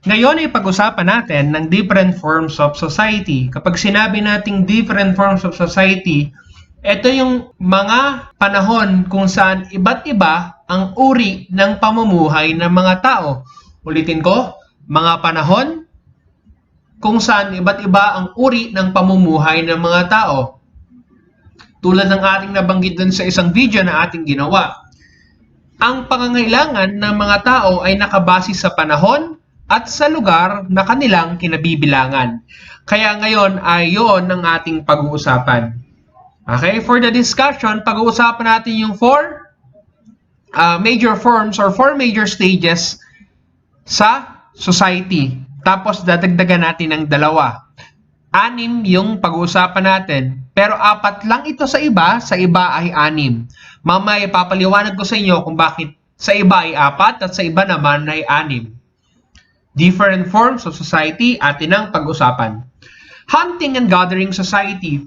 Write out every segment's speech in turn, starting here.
Ngayon ay pag-usapan natin ng different forms of society. Kapag sinabi nating different forms of society, ito yung mga panahon kung saan iba't iba ang uri ng pamumuhay ng mga tao. Ulitin ko, mga panahon kung saan iba't iba ang uri ng pamumuhay ng mga tao. Tulad ng ating nabanggit dun sa isang video na ating ginawa. Ang pangangailangan ng mga tao ay nakabase sa panahon at sa lugar na kanilang kinabibilangan. Kaya ngayon ay yun ang ating pag-uusapan. Okay, for the discussion, pag-uusapan natin yung four major forms or four major stages sa society. Tapos dadagdagan natin ng dalawa. 6 yung pag-uusapan natin, pero 4 lang ito sa iba ay 6. Mamaya ipapaliwanag ko sa inyo kung bakit sa iba ay 4 at sa iba naman ay 6. Different forms of society atin ang pag-usapan. Hunting and gathering society.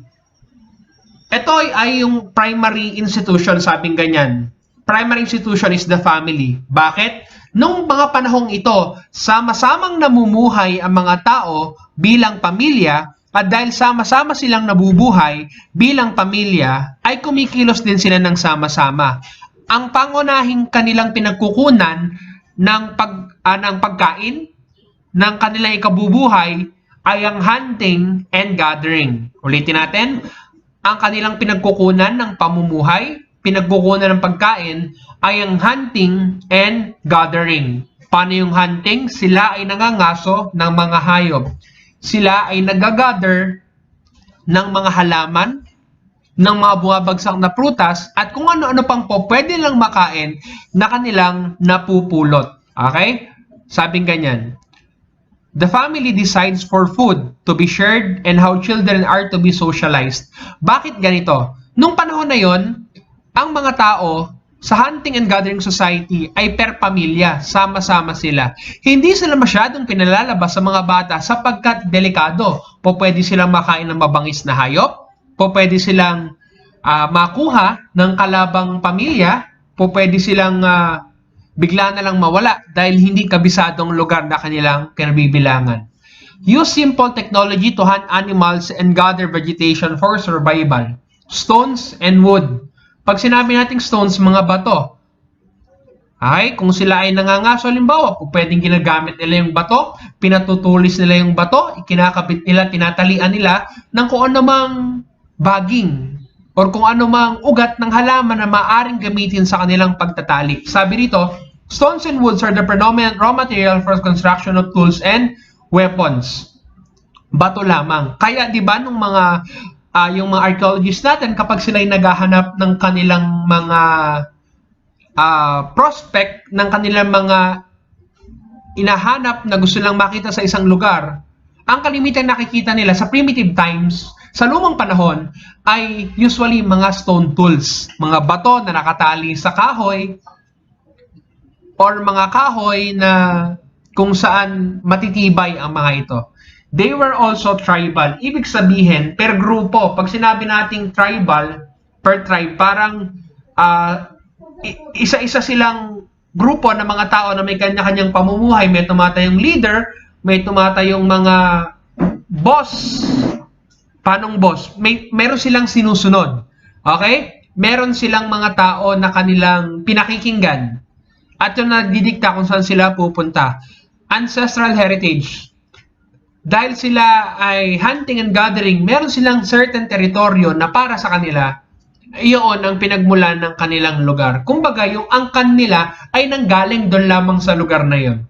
Ito ay yung primary institution, sabing ganyan. Primary institution is the family. Bakit? Nung mga panahong ito, sama-samang namumuhay ang mga tao bilang pamilya at dahil sama-sama silang nabubuhay bilang pamilya, ay kumikilos din sila ng sama-sama. Ang pangunahing kanilang pinagkukunan ng pagkain ng kanilang ikabubuhay ay ang hunting and gathering. Ulitin natin, ang kanilang pinagkukunan ng pamumuhay, pinagkukunan ng pagkain, ay ang hunting and gathering. Paano yung hunting? Sila ay nangangaso ng mga hayop. Sila ay nagagather ng mga halaman, ng mga bumabagsak na prutas, at kung ano-ano pang po pwede lang makain na kanilang napupulot. Okay? Sabing ganyan. The family decides for food to be shared and how children are to be socialized. Bakit ganito? Nung panahon na yon, ang mga tao sa hunting and gathering society ay per pamilya, sama-sama sila. Hindi sila masyadong pinalalabas sa mga bata sapagkat delikado. Pwede silang makain ng mabangis na hayop, pwede silang makuha ng kalabang pamilya, pwede silang bigla na lang mawala dahil hindi kabisadong lugar na kanilang kinabibilangan. Use simple technology to hunt animals and gather vegetation for survival. Stones and wood. Pag sinabi nating stones, mga bato. Ay, kung sila ay nangangaso, halimbawa, pwedeng ginagamit nila yung bato, pinatutulis nila yung bato, ikinakabit nila, tinatalian nila ng kung anumang baging or kung anumang ugat ng halaman na maaring gamitin sa kanilang pagtatali. Sabi rito, stones and woods are the predominant raw material for construction of tools and weapons. Bato lamang. Kaya 'di ba nung mga yung mga archaeologists natin kapag sila ay naghahanap ng kanilang mga prospect ng kanilang mga inahanap na gusto lang makita sa isang lugar, ang kalimitan nakikita nila sa primitive times, sa lumang panahon, ay usually mga stone tools, mga bato na nakatali sa kahoy, or mga kahoy na kung saan matitibay ang mga ito. They were also tribal. Ibig sabihin, per grupo. Pag sinabi nating tribal, per tribe, parang isa-isa silang grupo ng mga tao na may kanya-kanyang pamumuhay. May tumatayong leader, may tumatayong mga boss. Panong boss? Meron silang sinusunod. Okay? Meron silang mga tao na kanilang pinakikinggan. At yung nagdidikta kung saan sila pupunta. Ancestral heritage. Dahil sila ay hunting and gathering, meron silang certain teritoryo na para sa kanila, iyon ang pinagmulan ng kanilang lugar. Kumbaga, yung angkan nila ay nanggaling doon lamang sa lugar na yon.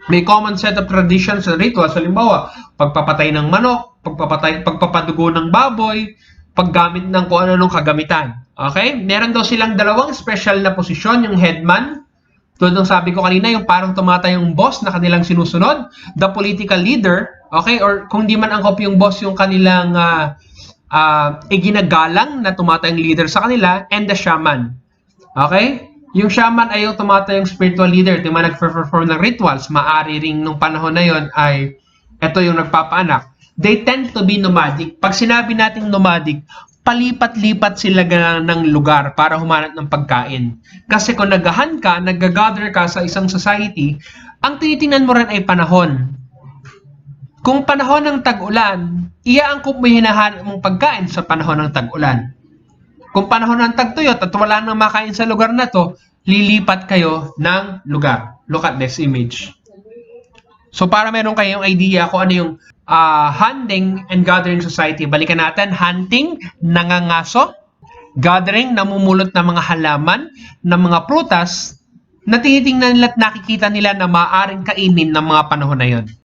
May common set of traditions and rituals. Halimbawa, pagpapatay ng manok, pagpapadugo ng baboy, paggamit ng kung ano-anong kagamitan. Okay? Meron daw silang dalawang special na posisyon, yung headman, tulad ng sabi ko kanina, yung parang tumatayong boss na kanilang sinusunod, the political leader, okay, or kung di man angkop yung boss yung kanilang iginagalang na tumatayong leader sa kanila, and the shaman. Okay? Yung shaman ay yung tumatayong spiritual leader, yung mga nag-perform ng rituals, maari ring nung panahon na yon ay ito yung nagpapaanak. They tend to be nomadic. Pag sinabi nating nomadic, palipat-lipat sila ng lugar para humanap ng pagkain. Kasi kung nag-gather ka sa isang society, ang tinitingnan mo rin ay panahon. Kung panahon ng tag-ulan, iaangkop mo yung hinahanap mong pagkain sa panahon ng tag-ulan. Kung panahon ng tagtuyot at wala nang makain sa lugar na to, lilipat kayo ng lugar. Look at this image. So para meron kayong idea kung ano yung hunting and gathering society. Balikan natin, hunting, nangangaso, gathering, namumulot ng mga halaman, ng mga prutas, na tinitingnan nila at nakikita nila na maaaring kainin ng mga panahon na yon.